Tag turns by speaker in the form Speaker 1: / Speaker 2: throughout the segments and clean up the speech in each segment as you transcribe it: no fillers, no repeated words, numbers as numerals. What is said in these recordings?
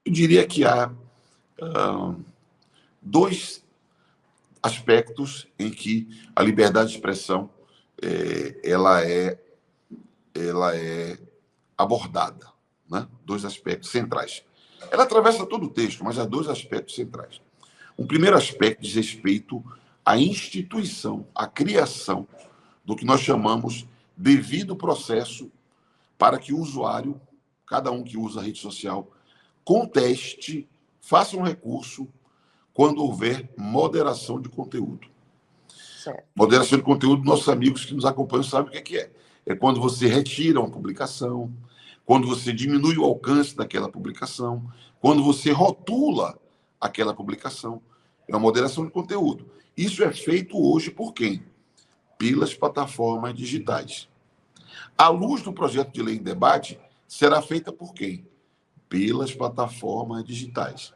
Speaker 1: Eu diria que há dois aspectos em que a liberdade de expressão ela é abordada, né? Dois aspectos centrais. Ela atravessa todo o texto, mas há dois aspectos centrais. Um primeiro aspecto diz respeito à instituição, à criação do que nós chamamos devido processo para que o usuário, cada um que usa a rede social, conteste, faça um recurso quando houver moderação de conteúdo.
Speaker 2: Certo.
Speaker 1: Moderação de conteúdo, nossos amigos que nos acompanham sabem o que é. É quando você retira uma publicação, quando você diminui o alcance daquela publicação, quando você rotula aquela publicação. É uma moderação de conteúdo. Isso é feito hoje por quem? Pelas plataformas digitais. À luz do projeto de lei em debate, será feita por quem? Pelas plataformas digitais.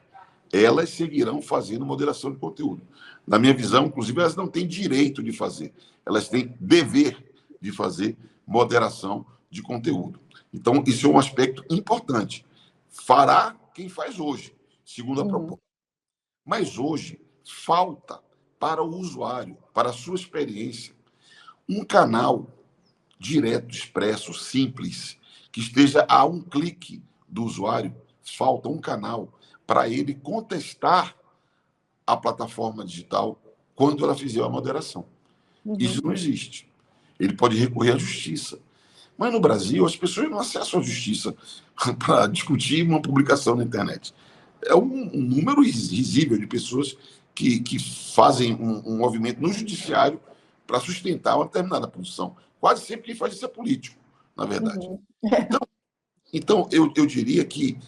Speaker 1: Elas seguirão fazendo moderação de conteúdo. Na minha visão, inclusive, elas não têm direito de fazer, elas têm dever de fazer moderação de conteúdo. Então, isso é um aspecto importante. Fará quem faz hoje, segundo a proposta. Mas hoje falta para o usuário, para a sua experiência, um canal direto, expresso, simples, que esteja a um clique do usuário. Falta um canal para ele contestar a plataforma digital quando ela fizer a moderação. Isso não existe. Ele pode recorrer à justiça. Mas no Brasil, as pessoas não acessam a justiça para discutir uma publicação na internet. É um número risível de pessoas que fazem um movimento no judiciário para sustentar uma determinada posição. Quase sempre quem faz isso é político, na verdade. Então eu diria que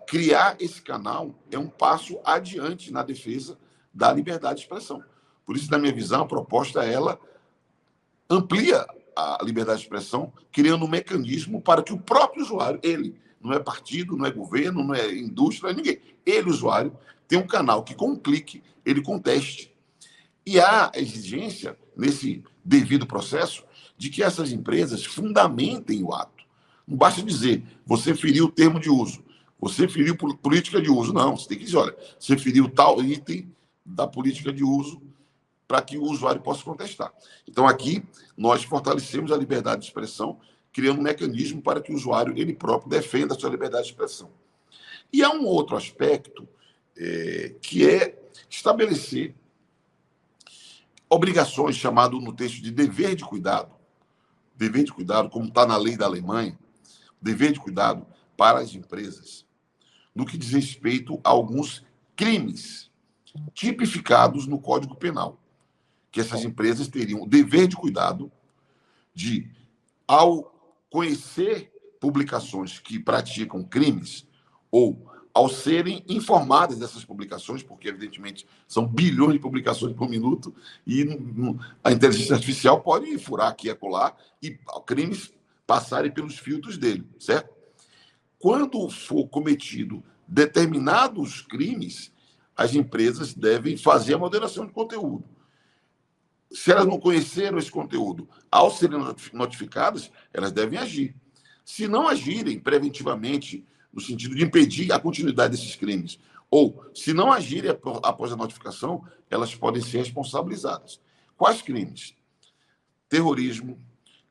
Speaker 1: criar esse canal é um passo adiante na defesa da liberdade de expressão. Por isso, na minha visão, a proposta ela amplia a liberdade de expressão, criando um mecanismo para que o próprio usuário, ele, não é partido, não é governo, não é indústria, não é ninguém. Ele, usuário, tem um canal que, com um clique, ele conteste. E há a exigência, nesse devido processo, de que essas empresas fundamentem o ato. Não basta dizer, você feriu o termo de uso, você feriu política de uso. Não, você tem que dizer, olha, você feriu tal item da política de uso para que o usuário possa contestar. Então, aqui, nós fortalecemos a liberdade de expressão, criando um mecanismo para que o usuário, ele próprio, defenda a sua liberdade de expressão. E há um outro aspecto, que é estabelecer obrigações, chamado no texto de dever de cuidado, como está na lei da Alemanha, dever de cuidado para as empresas, no que diz respeito a alguns crimes tipificados no Código Penal, que essas empresas teriam o dever de cuidado de, ao conhecer publicações que praticam crimes, ou ao serem informadas dessas publicações, porque, evidentemente, são bilhões de publicações por minuto, e a inteligência artificial pode furar aqui e acolá, e crimes passarem pelos filtros dele, certo? Quando for cometido determinados crimes, as empresas devem fazer a moderação de conteúdo. Se elas não conheceram esse conteúdo, ao serem notificadas, elas devem agir. Se não agirem preventivamente, no sentido de impedir a continuidade desses crimes, ou se não agirem após a notificação, elas podem ser responsabilizadas. Quais crimes? Terrorismo,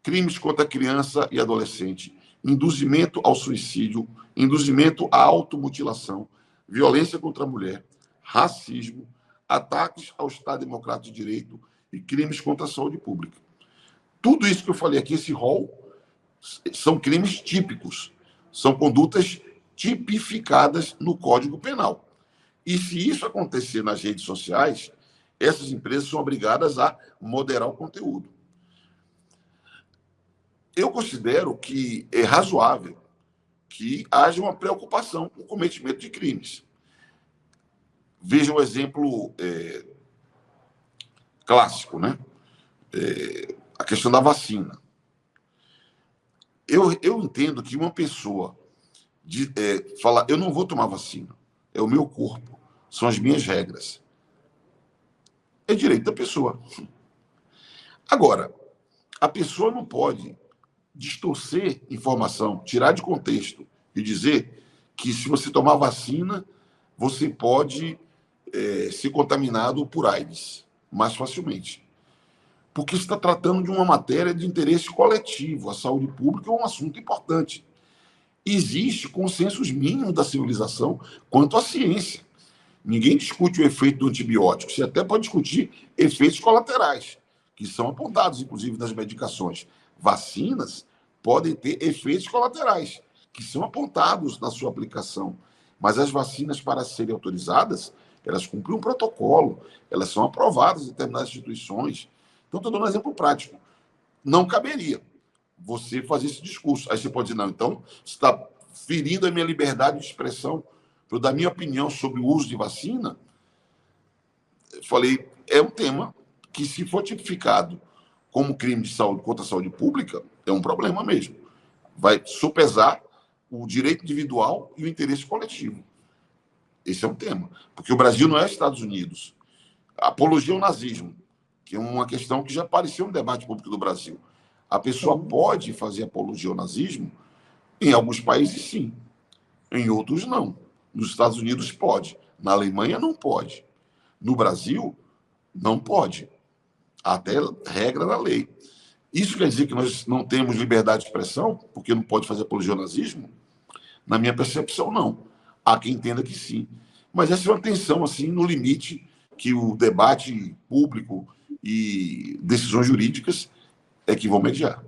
Speaker 1: crimes contra criança e adolescente, induzimento ao suicídio, induzimento à automutilação, violência contra a mulher, racismo, ataques ao Estado Democrático de Direito e crimes contra a saúde pública. Tudo isso que eu falei aqui, esse rol, são crimes típicos, são condutas tipificadas no Código Penal. E se isso acontecer nas redes sociais, essas empresas são obrigadas a moderar o conteúdo. Eu considero que é razoável que haja uma preocupação com o cometimento de crimes. Veja um exemplo clássico, né? A questão da vacina. Eu entendo que uma pessoa falar, eu não vou tomar vacina, é o meu corpo, são as minhas regras. É direito da pessoa. Agora, a pessoa não pode distorcer informação, tirar de contexto e dizer que se você tomar vacina, você pode ser contaminado por AIDS mais facilmente. Porque está tratando de uma matéria de interesse coletivo. A saúde pública é um assunto importante. Existe consensos mínimos da civilização quanto à ciência. Ninguém discute o efeito do antibiótico. Você até pode discutir efeitos colaterais, que são apontados, inclusive, nas medicações. Vacinas podem ter efeitos colaterais, que são apontados na sua aplicação. Mas as vacinas, para serem autorizadas, elas cumprem um protocolo, elas são aprovadas em determinadas instituições. Então, estou dando um exemplo prático. Não caberia você fazer esse discurso. Aí você pode dizer, não, então você está ferindo a minha liberdade de expressão. Eu dar minha opinião sobre o uso de vacina. Eu falei, é um tema que, se for tipificado como crime de saúde contra a saúde pública, é um problema mesmo. Vai sopesar o direito individual e o interesse coletivo. Esse é um tema. Porque o Brasil não é Estados Unidos. A apologia ao nazismo, que é uma questão que já apareceu no debate público do Brasil. A pessoa pode fazer apologia ao nazismo? Em alguns países, sim. Em outros, não. Nos Estados Unidos, pode. Na Alemanha, não pode. No Brasil, não pode. Até regra da lei. Isso quer dizer que nós não temos liberdade de expressão, porque não pode fazer apologia ao nazismo? Na minha percepção, não. Há quem entenda que sim. Mas essa é uma tensão, assim, no limite que o debate público e decisões jurídicas é que vão mediar.